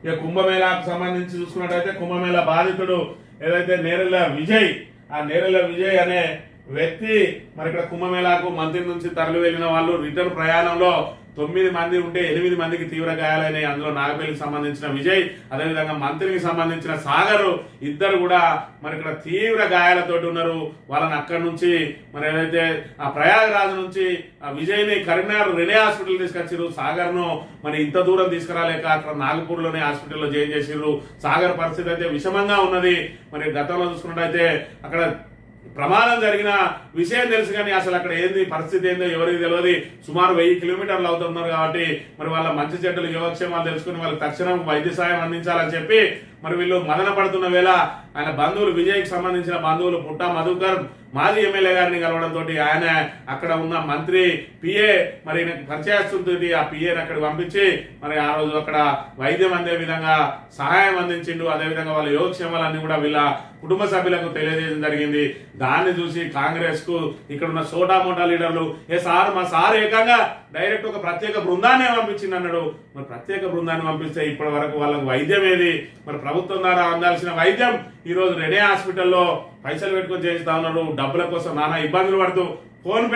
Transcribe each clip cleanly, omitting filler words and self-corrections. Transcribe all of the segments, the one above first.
ఇక కుంభమేళాకు సంబంధించి చూసుకున్నట్టయితే కుంభమేళా బాధితుడు ఏదైతే నేరెళ్ళ విజయ్, ఆ నేరెళ్ళ విజయ్ అనే వ్యక్తి మరి ఇక్కడ కుంభమేళాకు మంత్రి నుంచి తరలి వెళ్లిన వాళ్ళు రిటర్న్ ప్రయాణంలో 9 మంది ఉంటే 8 మందికి తీవ్ర గాయాలైనాయి. అందులో నాగపల్లికి సంబంధించిన విజయ్, అదేవిధంగా మంత్రికి సంబంధించిన సాగర్, ఇద్దరు కూడా మరి ఇక్కడ తీవ్ర గాయాలతోటి ఉన్నారు. వాళ్ళని అక్కడి నుంచి మరి ఏదైతే ఆ ప్రయాగరాజ్ నుంచి ఆ విజయ్ ని కరీంనగర్ రెనే హాస్పిటల్ తీసుకొచ్చారు. సాగర్ ను మరి ఇంత దూరం తీసుకురాలేక అక్కడ నాగపూర్ లోనే హాస్పిటల్లో జాయిన్ చేసిర్రు. సాగర్ పరిస్థితి అయితే విషమంగా ఉన్నది. మరి గతంలో చూసుకున్నట్టయితే అక్కడ ప్రమాదం జరిగిన విషయం తెలుసు కానీ అసలు అక్కడ ఏంది పరిస్థితి ఏందో ఎవరికి తెలియదు. సుమారు 1000 కిలోమీటర్లు అవుతున్నారు కాబట్టి మరి వాళ్ళ మంచి చెడ్డలు యోగక్షేమాలు తెలుసుకుని వాళ్ళకి తక్షణం వైద్య సాయం అందించాలని చెప్పి మరి వీళ్ళు మదన పడుతున్న వేళ ఆయన బంధువులు, విజయ్కి సంబంధించిన బంధువులు పుట్టా మధుకర్ మాజీ ఎమ్మెల్యే గారిని కలవడంతో ఆయన అక్కడ ఉన్న మంత్రి పిఏ మరి పరిచయస్తుంటుంది. ఆ పిఏని అక్కడ పంపించి మరి ఆ రోజు అక్కడ వైద్యం అందే విధంగా సహాయం అందించిండు. అదేవిధంగా వాళ్ళ యోగక్షేమాలన్నీ కూడా వీళ్ళ కుటుంబ సభ్యులకు తెలియజేయడం జరిగింది. దాన్ని చూసి కాంగ్రెస్ కు ఇక్కడ ఉన్న సోటా మోటా లీడర్లు మా సార్ ఏకంగా డైరెక్ట్ ఒక ప్రత్యేక బృందాన్ని పంపించింది అన్నాడు. మరి ప్రత్యేక బృందాన్ని పంపిస్తే ఇప్పటి వరకు వాళ్ళకు వైద్యం ఏది? మరి ప్రభుత్వం ద్వారా అందాల్సిన వైద్యం ఈ రోజు రెనే హాస్పిటల్లో పైసలు పెట్టుకొని చేస్తా ఉన్నారు. డబ్బుల కోసం నానా ఇబ్బందులు పడుతూ ఫోన్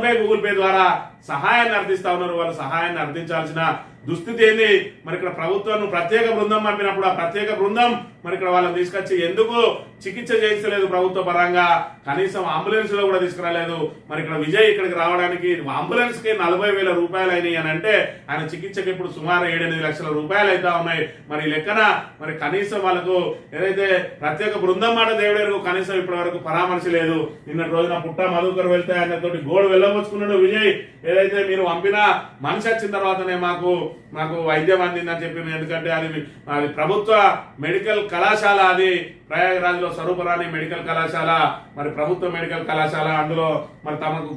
పే గూగుల్ పే ద్వారా సహాయాన్ని అర్థిస్తా ఉన్నారు. వాళ్ళు సహాయాన్ని అర్థించాల్సిన దుస్థితి ఏంది? మరి ఇక్కడ ప్రభుత్వం ప్రత్యేక బృందం పంపినప్పుడు ఆ ప్రత్యేక బృందం మరి ఇక్కడ వాళ్ళని తీసుకొచ్చి ఎందుకు చికిత్స చేయించలేదు? ప్రభుత్వ పరంగా కనీసం అంబులెన్స్ లో కూడా తీసుకురాలేదు. మరి ఇక్కడ విజయ్ ఇక్కడికి రావడానికి అంబులెన్స్ కి 40,000 రూపాయలు అయినాయి అని అంటే ఆయన చికిత్సకి ఇప్పుడు సుమారు 7-8 లక్షల రూపాయలు అయితే ఉన్నాయి. మరి లెక్కన మరి కనీసం వాళ్ళకు ఏదైతే ప్రత్యేక బృందం మాట దేవుడేరు కనీసం ఇప్పటి వరకు పరామర్శ లేదు. నిన్నటి రోజున పుట్టా మధుకర్ వెళ్తే ఆయన తోటి గోడు వెళ్ళవచ్చుకున్నాడు విజయ్. ఏదైతే మీరు పంపిన మనిషి వచ్చిన తర్వాతనే మాకు వైద్యం అందిందని చెప్పి, ఎందుకంటే అది ప్రభుత్వ మెడికల్ కళాశాల, అది ప్రయాగరాజ్ లో స్వరూపరాణి మెడికల్ కళాశాల, మరి ప్రభుత్వ మెడికల్ కళాశాల. అందులో మరి తమకు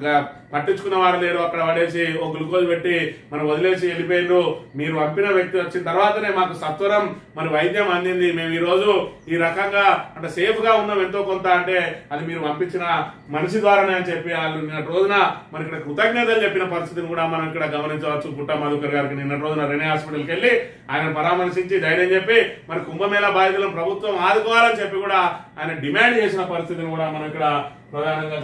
పట్టించుకున్న వారు లేరు. అక్కడ పడేసి ఓ గ్లూకోజ్ పెట్టి మరి వదిలేసి వెళ్ళిపోయిండ్రు. మీరు పంపిన వ్యక్తి వచ్చిన తర్వాతనే మాకు సత్వరం మరి వైద్యం అందింది. మేము ఈ రోజు ఈ రకంగా అంటే సేఫ్ గా ఉన్నాం ఎంతో కొంత, అంటే అది మీరు పంపించిన మనిషి ద్వారానే అని చెప్పి వాళ్ళు నిన్నటి రోజున మరి ఇక్కడ కృతజ్ఞతలు చెప్పిన పరిస్థితిని కూడా మనం ఇక్కడ గమనించవచ్చు. పుట్టా మధుకర్ గారికి నిన్నటి రోజున రెనే హాస్పిటల్కి వెళ్ళి ఆయన పరామర్శించి ధైర్యం చెప్పి మరి కుంభమేళా బాధితులను ప్రభుత్వం ఆదుకోవాలని చెప్పి కూడా ఆయన డిమాండ్ చేసిన పరిస్థితిని కూడా మనం ఇక్కడ ప్రధానంగా